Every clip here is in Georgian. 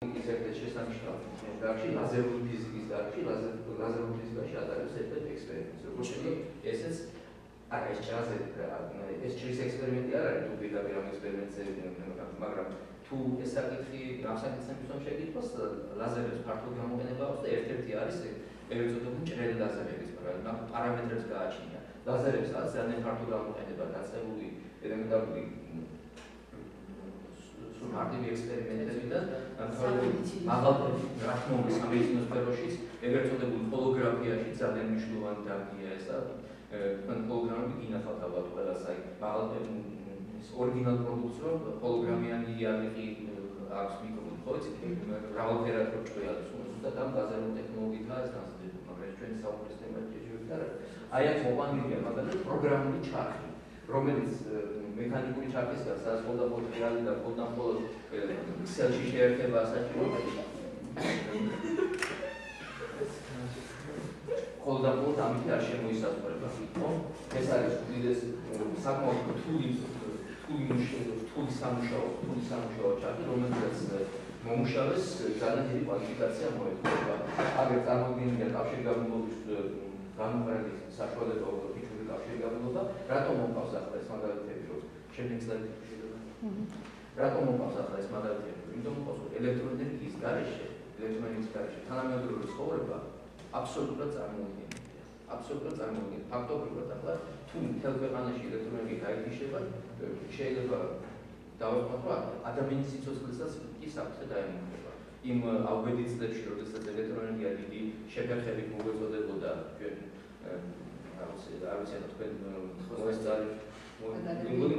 Daqui lazerul fizikis daqui lazerul fizikაში ატარებს ერთ-ერთ ექსპერიმენტს. როგორც კი ესეც არა ეს ჩაზე ეს ჩრის ექსპერიმენტი არ არის თუ პირდაპირ ამ ექსპერიმენტზე მაგრამ თუ ეს საკითხი ამ საკითხებთან შეგიძლიათ ლაზერების ფართო გამოყენება აქვს და ერთ-ერთი არის ეწოდებული ჭრელი ლაზერების პარამეტრებს გააჩნია. ლაზერებს არის ძალიან ფართო გამოყენება დაწყებული ელემენტარული მარტივი ექსპერიმენტები და მაღალ რათმობის სამედიცინო სფეროშიც ეგრეთ წოდებული ჰოლოგრაფიაში ძალიან მნიშვნელოვანი დარგია ეს და ჰოლოგრამები გინახავთ ალბათ ყველას აი მაღალ ორიგინალ პროდუქტს რომ ჰოლოგრამიანი იარაღი აქვს მიკროფონი ხო იცით მრავალფერად რო ჭრიალებს ზუსტად ამ ლაზერულ ტექნოლოგიითაა ეს განსაზღვრებული მაგრამ ჩვენი საუბრის თემაში შეიძლება არა აი აქ მოყვანილია მაგალითად პროგრამული ჩარხი რომელიც მექანიკური ჩარხისგან საზღვაო რეალი და მხოლოდ ქსელში შეერთება საჭიროა. ხოლო ამით არ შემოისაზღვრება. ეს არის უდიდესი საკმაოდ რთული სამუშაო ჩარხი, რომელსაც მომუშავეს ძალიან დიდი კვალიფიკაცია მოეწყობა. აგერ წარმოგვიდგენია კავშირგაბმულობის განმარტების საშუალება ფიჩური კავშირგაბმულობა, რატომ მოყავს ახლა ეს მაგალითები რომ შემდეგ სლაიდებში რატომ მოყავს ახლა ეს მაგალითები? იმიტომ მოყავს რომ ელექტროენერგიის გარეშე თანამედროვე ცხოვრება აბსოლუტურად წარმოუდგენელია. ფაქტობრივად ახლა თუ მთელ ქვეყანაში ელექტროენერგია გაიგიშება, შეიძლება დავაყოთ რომ ადამიანის სიცოცხლესაც კი საფრთხე დაემუქრება. იმ ავბედი წლებში, როდესაც ელექტროენერგია დიდი შეფერხებით მოგვეწოდებოდა ჩვენ არ ვიცი თქვენ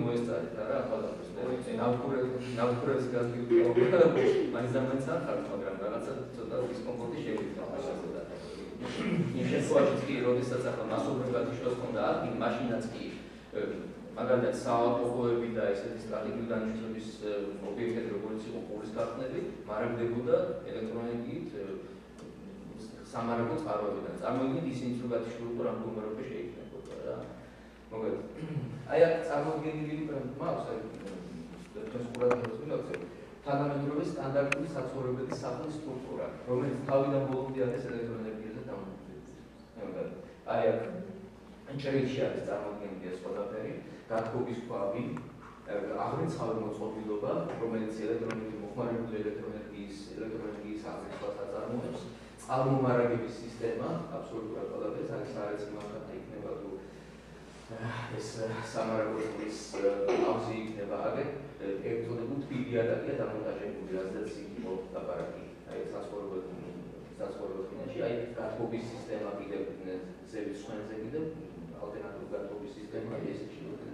მოესწარით არა ახალგაზრდებს ნავთვრელს გასგიუდა მაინც არ ხართ მაგრამ რაღაცა ცოტა დისკომფორტი შეგვიძლია მასალა იმ შემთხვევაში კი როდესაც ახლა მასობრივად იშლოს ქონდა ადგილი მაშინაც კი მაგალითად საავტომობილები და ესეთი სტრატეგიული დანიშნულების ობიექტები როგორც იყო ყურის გახსნები მარაგდებოდა ელექტროენერგიით სამარაგო წყაროებიდან წარმოიდგინეთ ისინი თუ გათიშულიყო რა მდგომარეობა შეიძლება რა მოგეთ აი აქ წარმოდგენილი მაქვს აი თქვენს ყურადღებას მინდა თანამედროვე სტანდარტული საცხოვრებელი სახლის სტრუქტურა რომელიც თავიდან ბოლომდე არის ელექტროენერგიაზე დამოკიდებული აი აქ ჭრილში არის წარმოდგენილი ეს ყველაფერი გათბობის ქვაბი აღრიცხავი მოწყობილობა რომელიც მოხმარებული ელექტროენერგიის აღრიცხვას აწარმოებს წყალმომარაგების სისტემა აბსოლუტურად ყველაფერს არის სარეცინო იქნება თუ ეს სამარაგოების ავზი იქნება აგერ ერთოდებული თბილი იატაკია დამონტაჟებული რაზეც იყო ლაპარაკი აი საცხოვრებელ ფინაში აი გათბობის სისტემა კიდევ ზევის ხვენზე კიდევ ალტერნატიული გათბობის სისტემა ეს შეიძლება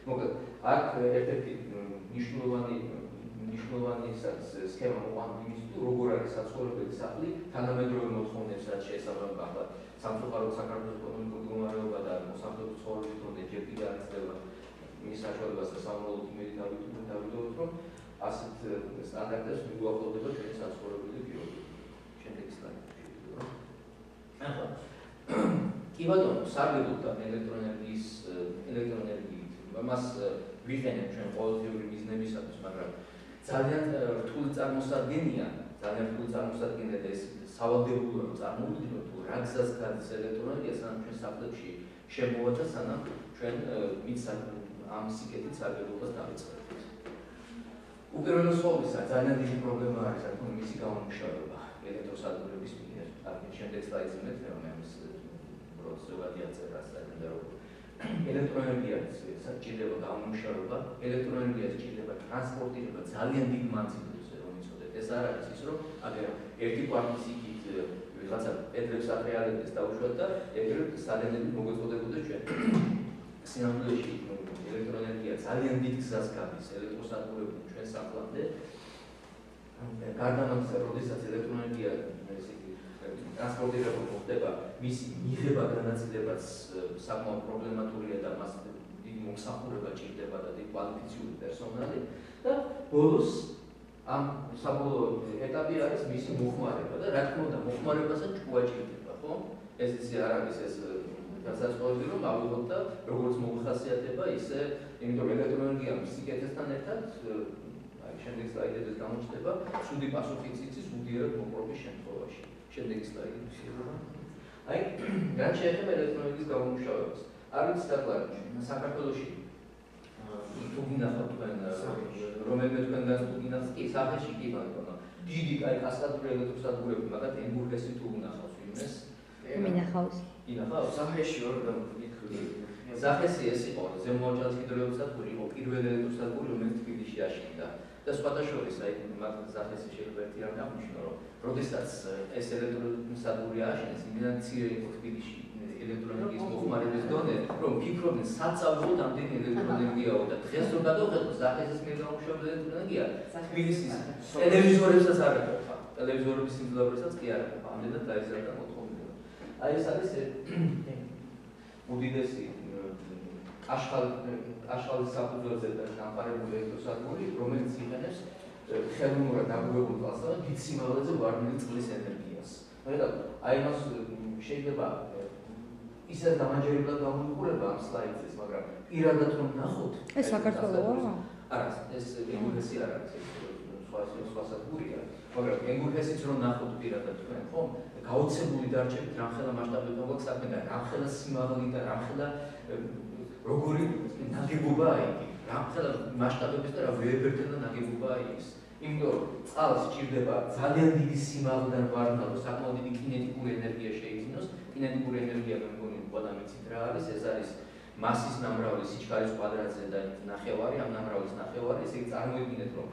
მოკლედ აქ ერთ-ერთი მნიშვნელოვანი სქემა მოყვანილი თუ როგორ არის საცხოვრებელი სახლი თანამედროვე მოთხოვნებს რაც შეესაბამება ახლა სამწუხაროდ საქართველოს ეკონომიკური მდგომარეობა და მოსახლეობის ცხოვრების დონე ჯერ კიდევ არ იძლევა მის საშუალებას და სამომავლოდ იმედი დავიდოთ რომ ასეთ სტანდარტებს მიუახლოვდება ჩვენი საცხოვრებელი ბიოლოგია. შემდეგი სლაიდში ახლა კი ბატონო სარგებლობთ ელექტროენერგიით მას ვიყენებთ ჩვენ ყოველდღიური მიზნებისათვის მაგრამ ძალიან რთული წარმოსადგენია და ეს სავალდებულო წარმოვიდგინოთ თუ რა გზას გადის ელექტროენერგია სანამ ჩვენ საფლებში შემოვა და სანამ ჩვენ ამ სიკეთით სარგებლობას დავიწყებთ. უპირველეს ყოვლისა ძალიან დიდი პრობლემა არის რა თქმა უნდა მისი გამომუშავება ელექტროსადგურების მიერ. აქ შემდეგ სლაიდზე მეცნიერმა ამის პროცესები აწერას და რომ ელექტროენერგია საჭიროება გამომუშავება, ელექტროენერგია საჭიროება ტრანსპორტირება ძალიან დიდ მანძილზე რომ იცოდეთ. ეს არ არის ის რომ აგერ ერთი კვარტის იქით ვიღაცა პედრებს აფრიალებდეს დაუშვათ და ეგრეთ სალენები მოგვეწოდებოდა ჩვენ. სინამდვილეში ელექტროენერგია ძალიან დიდ გზას გადის ელექტროსადგურებიდან ჩვენ საფლამდე. გარდა ამისა, როდესაც ელექტროენერგია ტრანსპორტირება მოხდება, მისი მიღება განაწილებაც საკმაოდ პრობლემატურია და მას დიდი მომსახურება ჭირდება და დიდი კვალიფიციური პერსონალი და ბოლოს ამ საბოლოო ეტაპი არის მისი მოხმარება და რა თქმა უნდა მოხმარებასაც ჭკუა ჭირდება, ხო? ეს ისე არ არის ეს განსაზღვრული რომ ავიღოთ და როგორც მოხასიათება ისე, იმიტომ რომ ელექტროენერგია სიკეთესთან ერთად შემდეგი სლაიდებზე გამოჩნდება ცუდი პასუხი იცის უდიერად მოპყრობის შემთხვევაში. შემდეგი სლაიდი ვისიებობა. აი, რაც შეეხება ელექტრონიკის გამომუშავებას. არ ვიცი დაკლა, საქართველოში თუ გინახავთ თქვენ რომელიმე თქვენგანს თუ გინახავთ კი სახეში კი ბატონო. დიდი კაი კასკადური ელექტროსადგურები, მაგათ ენგურგესი თუ გინახავს ვინმეს? მინახავს. გინახავს? სახეში ორ გამიქრული. სახესი ეს იყო ზემოაჭალის ჰიდროელექტროსადგური იყო პირველი ელექტროსადგური რომელიც თბილისში აშენდა და სხვათა შორის აი მაგ სახესი შეიძლება ერთი რამე აღნიშნო რომ როდესაც ეს ელექტროსადგური ააშენეს იმდენად მცირე იყო თბილისში ელექტროენერგიის მოხმარების დონე რომ ფიქრობდნენ საწავლოდ ამდენი ელექტროენერგიაო და დღეს რომ გადავხედოთ სახესის მიერ გამომუშავებული ელექტროენერგია თბილისის ტელევიზორებსაც არ აკეთება ტელევიზორების სიმძლავრესაც კი არ აკეთება ამდენად დაიზარდა მოთხოვნილება აი ეს არის უდიდესი აშხალის საფუძველზე დამყარებული ელექტროსადგური, რომელიც იყენებს ხელოვნურად დაბურებულ წყალსა და დიდ სიმაღლეზე ვარდნილი წყლის ენერგიას. აი მას შეიძლება ისე დამაჯერებლად გამოვიყურება ამ სლაიდზე, მაგრამ პირადად რომ ნახოთ, ეს საქართველოა? არა, ეს ენგურგესი არ არის, სხვა სადგურია, მაგრამ ენგურგესიც რომ ნახოთ პირადად თქვენ, ხომ? გაოცებული დარჩებით რამხელა მასშტაბებთან გვაქვს საქმე და რამხელა სიმაღლით და რამხელა როგორი ნაგებობაა იგი, რამხელა მასშტაბების და რა ვეებერთელა ნაგებობაა ის. იმიტომ რომ წყალს სჭირდება ძალიან დიდი სიმაღლიდან ვარდნა, რომ საკმაოდ დიდი კინეტიკური ენერგია შეიძინოს. კინეტიკური ენერგია მე მგონი ყველა მიცით რა არის, ეს არის მასის ნამრავი სიჩქარის კვადრატზე და ნახევარი, ამ ნამრავის ნახევარი, ესე იგი წარმოიდგინეთ, რომ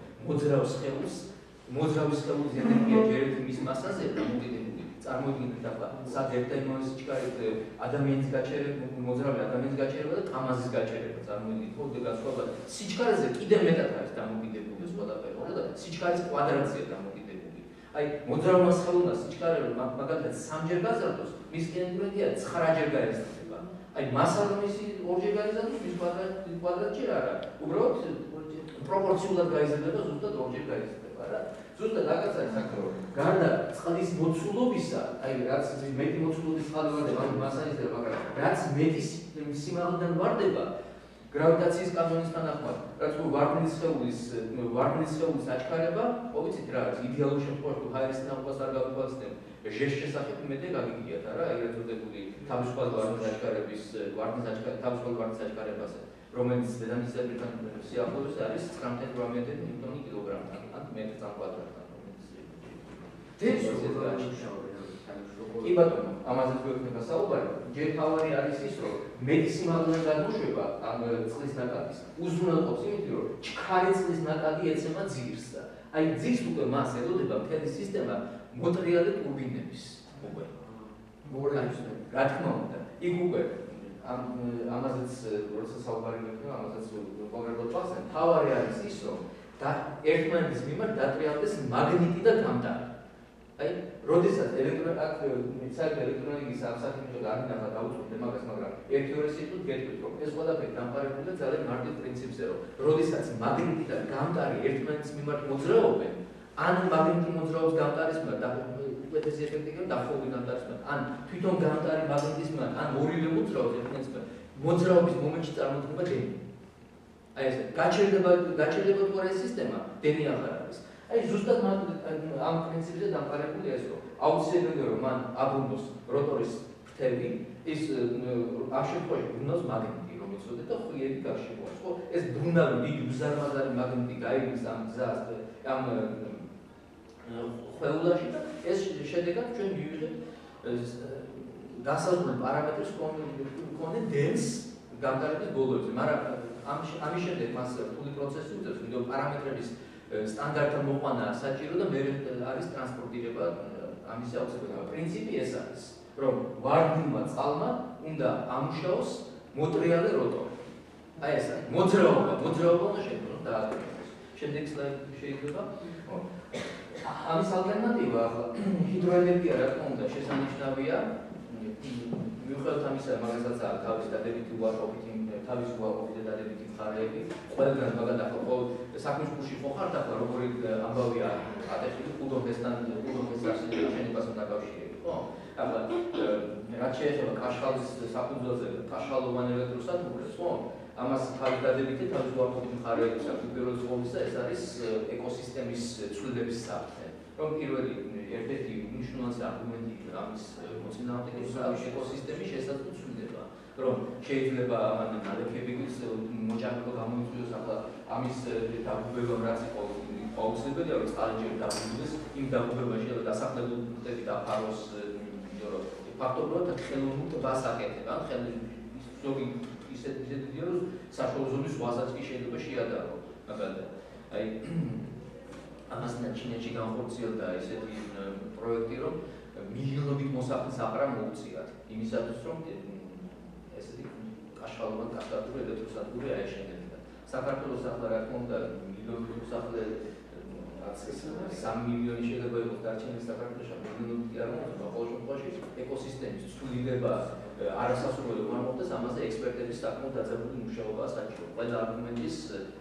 მოძრავის სხეულის ენერგია ჯერეთ მის მასაზე დამოკიდებული. წარმოიდგინეთ ახლა სად ერთ იმავე სიჩქარით ადამიანის გაჩერება, მოძრავი ადამიანის გაჩერება და თამაზის გაჩერება წარმოიდგინეთ, ხო და განსხვავება სიჩქარეზე კიდევ მეტად არის დამოკიდებული ეს ყველაფერი, ხო და სიჩქარის კვადრატზეა დამოკიდებული. აი მოძრავმა სხეულმა სიჩქარე მაგალითად 3-ჯერ გაზარდოს, მის ენერგია 9-ჯერ გაიზრდება. აი მასა რომ ისი 2-ჯერ გაიზარდოს, მის კვადრატჯერ არა. უბრალოდ პროპორციულად გაიზრდება, ზუსტად 2-ჯერ გაიზრდება რა. ზუსტად აქაც არის საქმე, რომ გარდა წყლის მოცულობისა, აი რაც მეტი მოცულობის წყალი ვარდება, მასა იზრდება, მაგრამ რაც მეტი სიმაღლიდან ვარდება, გრავიტაციის კანონის თანახმად, რაც ვარდნის სხეულის აჩქარება, ხო ვიცით რა არის, იდეალურ შემთხვევაში თუ ჰაერის ნაყოფას არ გავიყვანსდენ, ჟეს შესახებ მეტი გაგიგიათ არა, ეგრეთ წოდებული თავისუფალ ვარდნის აჩქარებაზე, რომელიც დედამიწისთან სიახლოვეს არის 9.8 ნიუტონი კილოგრამთან, ან მეტრ წამ კვადრატთან. კი ბატონო, ამაზე გვექნება საუბარი. ჯერ თავარი არის ის, რომ მეტი სიმაღლიდან გადმოშვება ამ წყლის ნაკადის უზრუნველყოფს იმით, რომ ჩქარი წყლის ნაკადი ეცემა ძირს და აი ძირს უკვე მას ელოდება მთელი სისტემა მოტრიალე ტურბინების უკვე. რა თქმა უნდა, იქ უკვე ამაზეც როცა საუბარი გვექნება, ამაზეც კონკრეტულად ვახსენ, თავარი არის ის, რომ ერთმანეთის მიმართ დატრიალდეს მაგნიტი და გამტარი. აი, როდესაც ელექტროენერგიის საფსახინჯო და არინახა დაუწყობთ მაგას, მაგრამ ერთი ორი სიტყვით გეტყვით, რომ ეს ყველაფერი დამყარებულია ძალიან მარტივ პრინციპზე, რომ როდესაც მაგნიტი და გამტარი ერთმანეთის მიმართ მოძრაობენ, ან მაგნიტი მოძრაობს გამტარის მიმართ და უკეთესი ეფექტი გქონდა დაახლოებით გამტარის მიმართ, ან თვითონ გამტარი მაგნიტის მიმართ, ან ორივე მოძრაობს ერთმანეთის მიმართ, მოძრაობის მომენტში წარმოქმნება დენი. აი ეს გაჩერდება თუ არა ეს სისტემა, დენი აღარ არის. აი ზუსტად ამ პრინციპზე დამყარებულია ეს, რომ აუცილებელია რომ მან აბრუნოს როტორის ფრთები, ის ამ შემთხვევაში ბრუნავს მაგნიტი, რომელიც ოდეთ და ხიერი გარშემოაქვს, ხო? ეს ბრუნავი დიდი უზარმაზარი მაგნიტი გაივლის ამ გზას, ამ ხვეულაში და ეს შედეგად ჩვენ მივიღებთ დასაზღვრულ პარამეტრებს კონკრეტულ დენს გამტარების ბოლოებზე, მაგრამ ამის შემდეგ მას რთული პროცესი უწევს, იმიტომ პარამეტრების სტანდარტთან მოყვანა საჭირო და მე არის ტრანსპორტირება ამისი აუცილებლობა. პრინციპი ეს არის, რომ ვარდნილმა წყალმა უნდა ამუშაოს მოტრიალე როტორი. აი ეს არის მოძრაობა უნდა შექმნას და დაატრიალოს. შემდეგი სლაიდი შეიძლება. ამის ალტერნატივა ახლა ჰიდროენერგია რა თქმა უნდა შესანიშნავია. მიუხედავად ამისა, მაგასაც აქვს თავის დადებითი უარყოფითი თავის უარყოფითი და დადებითი მხარეები. ყველგან მაგათ ახლა საქმის კურსში ხო ხართ ახლა როგორი ამბავია ატეხილი ხუდოფესთან შენებასთან დაკავშირებით, ხო? ახლა რაც შეეხება კაშხალის საფუძველზე კაშხალოვან ელექტროსადგურებს, ხო? ამას თავის დადებითი თავის უარყოფით მხარეების აქვს. პირველ ყოვლისა ეს არის ეკოსისტემის ცვლილების საფრთხე. რომ პირველი ერთ-ერთი მნიშვნელოვანი არგუმენტი ამის მოწინააღმდეგეა ეკოსისტემის შესაძლებელი ცვლილება. რომ შეიძლება ამან ნალექებიც მოჭრილობა გამოიწვიოს ახლა ამის დაბუბებამ რაც იყო აუცილებელია რომ წყალჯერ დაბუბდეს იმ დაბუბებაში რომ დასახლებულები დაფაროს რომ ფაქტობრივად ხელოვნურ ტბას აკეთება ზოგი ისეთი დიდია რომ საშუალო ზომის ზღვასაც კი შეიძლება შეადარო მაგალითად აი ამასთან ჩინეთში განხორციელდა ესეთი პროექტი რომ მილიონობით მოსახლის აყრა მოუწიათ იმისათვის რომ ესეთი კაშხალოვან კასკადური ელექტროსადგური აეშენებინათ. საქართველოს ახლა რა თქმა უნდა მილიონობით მოსახლე 3 მილიონი შეიძლება იყოს დარჩენილი საქართველოში მილიონობით არ მოხდება ყოველ შემთხვევაში ეკოსისტემის ცვლილება არასასურველი უარყოფდეს ამაზე ექსპერტების საკმაოდ დაძაბული მუშაობაა საჭირო. ყველა არგუმენტის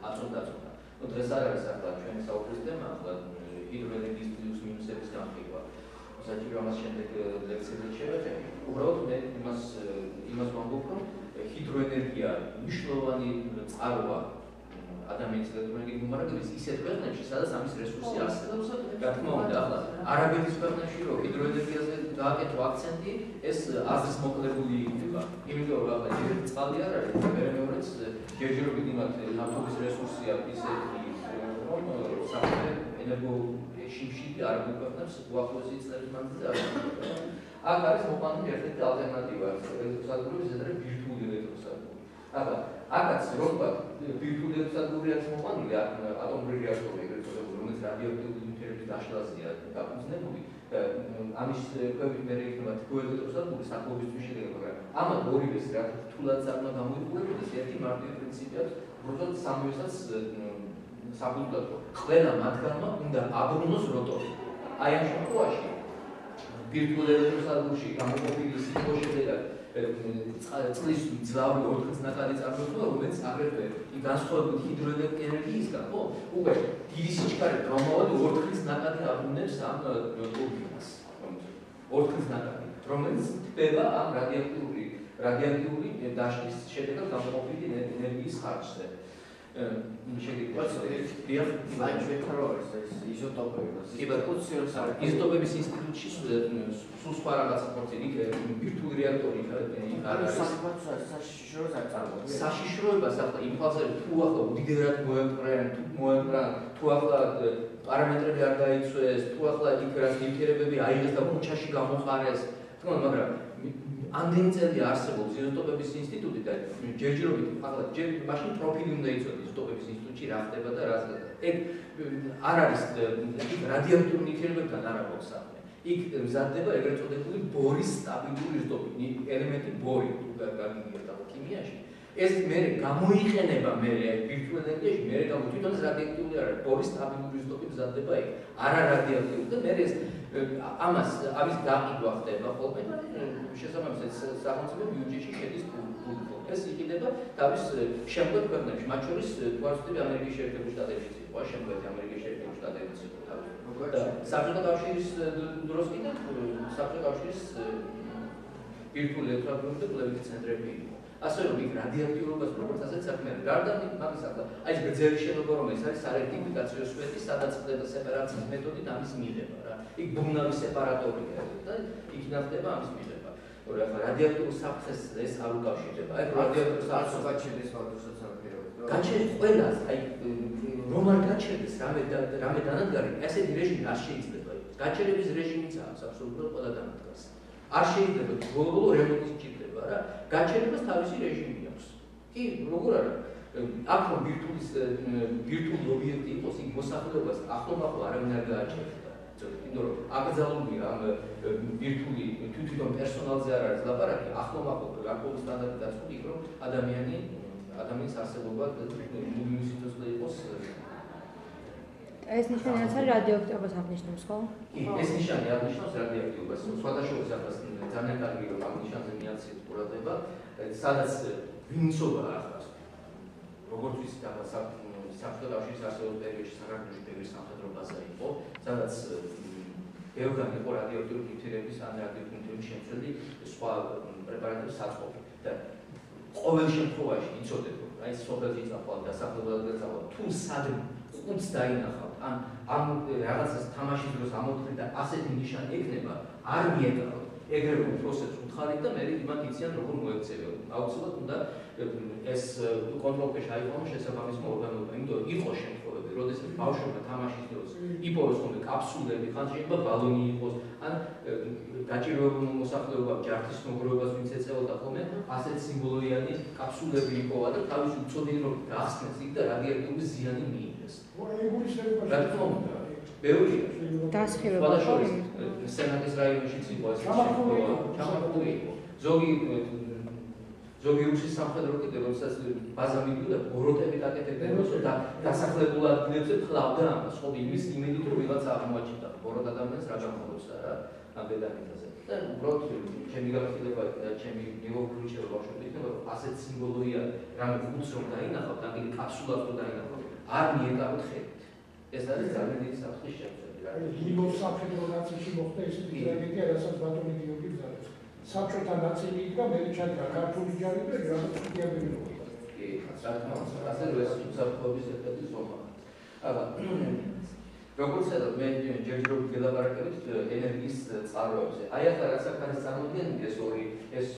აწონდაწონდა. დღეს არ არის ახლა ჩვენი საუბრის თემა ახლა ჰიდროენერგიის პლუს მინუსების განხილვა. საჭირო ამას შემდეგ ლექციაზე შევეხები. უბრალოდ მე იმას ვამბობ, რომ ჰიდროენერგია მნიშვნელოვანი წყაროა ადამიანის ელექტროენერგიის მომარაგების ისეთ ქვეყნებში, სადაც ამის რესურსი არსებობს. რა თქმა უნდა, ახლა არაბეთის ქვეყნებში რომ ჰიდროენერგიაზე გააკეთო აქცენტი, ეს აზრის მოკლებული იქნება. იმიტომ რომ ახლა ჯერ წყალი არ არის, მეორეც ჯერჯერობით იმათ ნავთობის რესურსი აქვს ისეთი რომ საფრთხე ენერგო შიმშილი არაბულ ქვეყნებს უახლოესი წლების მანძილზე არ არის. აქ არის მოყვანილი ერთ-ერთი ალტერნატივა ელექტროსადგურების, ეს არის ვირტუალური ელექტროსადგური. ახლა აქაც როგორც ვირტუალური ელექტროსადგური არის მოყვანილი ატომური რეაქტორი, ეგრეთ წოდებული, რომელიც რადიოაქტიური ნივთიერების დაშლაზეა დაფუძნებული. ამის ქვევით მე იქნება თბო ელექტროსადგური საქმეობისთვის შეიძლება, მაგრამ ამათ ორივეს რა რთულად არ უნდა გამოიყურებოდეს ერთი მარტივი პრინციპი აქვს, უბრალოდ სამივესაც საფუძვლად ყველა მათგანმა უნდა აბრუნოს როტორი. აი ამ შემთხვევაში ვირტუალურ ელექტროსადგურში გამოყოფილი სიტყვა შედეგად წლის მძლავრი ორთქლის ნაკადი წარმოქმნა, რომელიც აგრეთვე განსხვავებით ჰიდროენერგიისგან, ხო? უკვე დიდი სიჩქარე გამოვადი ორთქლის ნაკადი აბრუნებს ამ ტურბინას. ორთქლის ნაკადი, რომელიც ხდება ამ რადიოაქტიური დაშლის შედეგად გამოყოფილი ენერგიის ხარჯზე. იზოტოპების ინსტიტუტში სულ სხვა რაღაცა პროცესი ვირტუალური რეაქტორი იქ არ არის. საშიშროებას ახლა იმ ფაზაზე თუ ახლა უდიდერად მოეპყრან, თუ ახლა პარამეტრები არ დაიცვეს, თუ ახლა იქ რაც ნივთიერებები აიღეს და მუჩაში გამოყარეს, მაგრამ ამდენი წელი არსებობს იზოტოპების ინსტიტუტი და ჯერჯერობით ახლა ჯერ მაშინ პროფილი უნდა იცოდე იზოტოპების ინსტიტუტში რა ხდება და რა ხდება. ეგ არ არის იქ რადიოაქტიური ნივთიერებებთან არ აქვს საქმე. იქ მზადდება ეგრეთ წოდებული ბორის სტაბილური იზოტოპი, ელემენტი ბორი თუ გაგიგებთ ახლა ქიმიაში. ეს მე გამოიყენება მე ვირტუალურ ენერგიაში, მე თვითონ რადიოაქტიული არ არის, ბორის სტაბილური იზოტოპი მზადდება იქ. არა რადიოაქტიული და მე ეს ამას ამის გაყიდვა ხდება ხოლმე და შესაბამისად სახელმწიფო ბიუჯეტში შედის ფულკო. ეს იყიდება თავის შემდგომ ქვეყნებში, მათ შორის თუ არ ვთქვი ამერიკის შეერთებული შტატებიც იყო, შემდგომი ამერიკის შეერთებული შტატებიც იყო თავის. საბჭოთა კავშირის დროს კიდე საბჭოთა კავშირის ვირტუალური ელექტროსადგურები და კვლევითი ცენტრები იყო. ასე რომ იქ რადიოაქტიურობას როგორც ასეთ საქმე არის. გარდა ამისა, აი ეს გრძელი შენობა რომელიც არის სარექტიფიკაციო სვეტი, სადაც ხდება სეპარაციის მეთოდით ამის მიღება რა. იქ ბუნავის სეპარატორია და იქ ნახდება ამის მიღება. რომ ახლა რადიოაქტიურ საფრთხეს ეს არ უკავშირდება. აი რადიოაქტიურ საფრთხეს გაჩერდეს ვადროსაც არაფერად. გაჩერდეს ყველას, აი რომ არ გაჩერდეს რამე დანადგარი, ესეთი რეჟიმი არ შეიძლება. გაჩერების რეჟიმიც აქვს აბსოლუტურად ყველა დანადგარს. არ შეიძლება ბოლო რემონტი სჭირდება რა. გაჩერებას თავისი რეჟიმი აქვს. კი, როგორ არა? აქ რომ ვირტუალური ობიექტი იყოს, იქ მოსახლეობას ახლომახლო არავინ არ გააჩერება. იმიტომ რომ აკრძალულია ამ ვირტუალური თვითონ პერსონალზე არ არის ლაპარაკი, ახლომახლო რაკოლის სტანდარტი დაცული იქ რომ ადამიანის არსებობა მუდმივი სიტუაცია იყოს. ეს ნიშანი არის რადიოაქტიურობას აღნიშნავს, ხო? კი, ეს ნიშანი აღნიშნავს რადიოაქტიურობას. სხვადასხვა ახლა ძალიან კარგი რომ ამ ნიშანზე მიაცილეთ ყურადღება, სადაც ვინცობა ახლა როგორც ვიცით ახლა საბჭოთა კავშირის არსებობის პერიოდში საქართველოში ბევრი სამხედრო ბაზა იყო, სადაც ბევრგან იყო რადიოაქტიური ნივთიერების ან რადიოაქტიური ნივთიერების შემცველი სხვა პრეპარატების საწყობი და ყოველ შემთხვევაში იცოდეთ აი სოფელში წავალ, დასახლებად წავალ, თუ სადმე ყუთს დაინახავთ, ამ რაღაცას თამაშის დროს ამოთხრით და ასეთი ნიშანი ექნება, არ მიეკავთ. ეგრევე პროცესს უთხარით და მე იმათ იციან როგორ მოექცევენ. აუცილებლად უნდა ეს კონტროლში აიყვანოს შესაბამისი ორგანოები, იმიტომ რომ იყო შემთხვევები, როდესაც ბავშვებმა თამაშის დროს იპოვეს ხოლმე კაფსულები, ხან შეიძლება ბალონი იყოს, ან გაჭირვებულმა მოსახლეობამ ჯართის მოგროვებას ვინც ეწეოდა ხოლმე, ასეთ სიმბოლოიანი კაფსულები იპოვა და თავის უწოდინრობით გახსნეს იქ და რადიოაქტიული ზიანი მიიღეს. რა თქმა უნდა, ბევრია. დასხივება სენატის რაიონშიც იყო ეს ჩამახული იყო. ზოგი რუსის სამხედრო კიდე როდესაც ბაზა მიდიოდა ბოროტები დაკეთებდნენ და დასახლებულ ადგილებზე ფლავდა ამას, ხო იმის იმედით რომ ვიღაცა აღმოაჩნდა ბოროტ ადამიანს რა გამოხობს და რა ამ დედამიწაზე. და უბრალოდ ჩემი განხილება და ჩემი ნეოლოგიური რჩევა ბავშვები იქნება რომ ასეთ სიმბოლოია რამე გულს რომ დაინახავთ, აგილი კაფსულას რომ დაინახავთ, არ მიეკავთ ხელით. ეს არის ძალიან დიდი საფრთხის შემცველი. ლიბოს სამხედრო ნაწილში მოხდა ესეთი ტრაგედია, რასაც ბატონი გიორგი გზავნის. საბჭოთა ნაწილი იდგა, მე ჩადგა ქართული ჯარი და რაღაც ხდიაბები მოხდა. კი, რა თქმა უნდა, ასე რომ ეს უსაფრთხოების ერთ-ერთი ზომა. აბა, როგორც ვთქვი, მე ჯერჯერობით ველაპარაკებით ენერგიის წყაროებზე. აი ახლა რაც აქ არის წარმოდგენილი ეს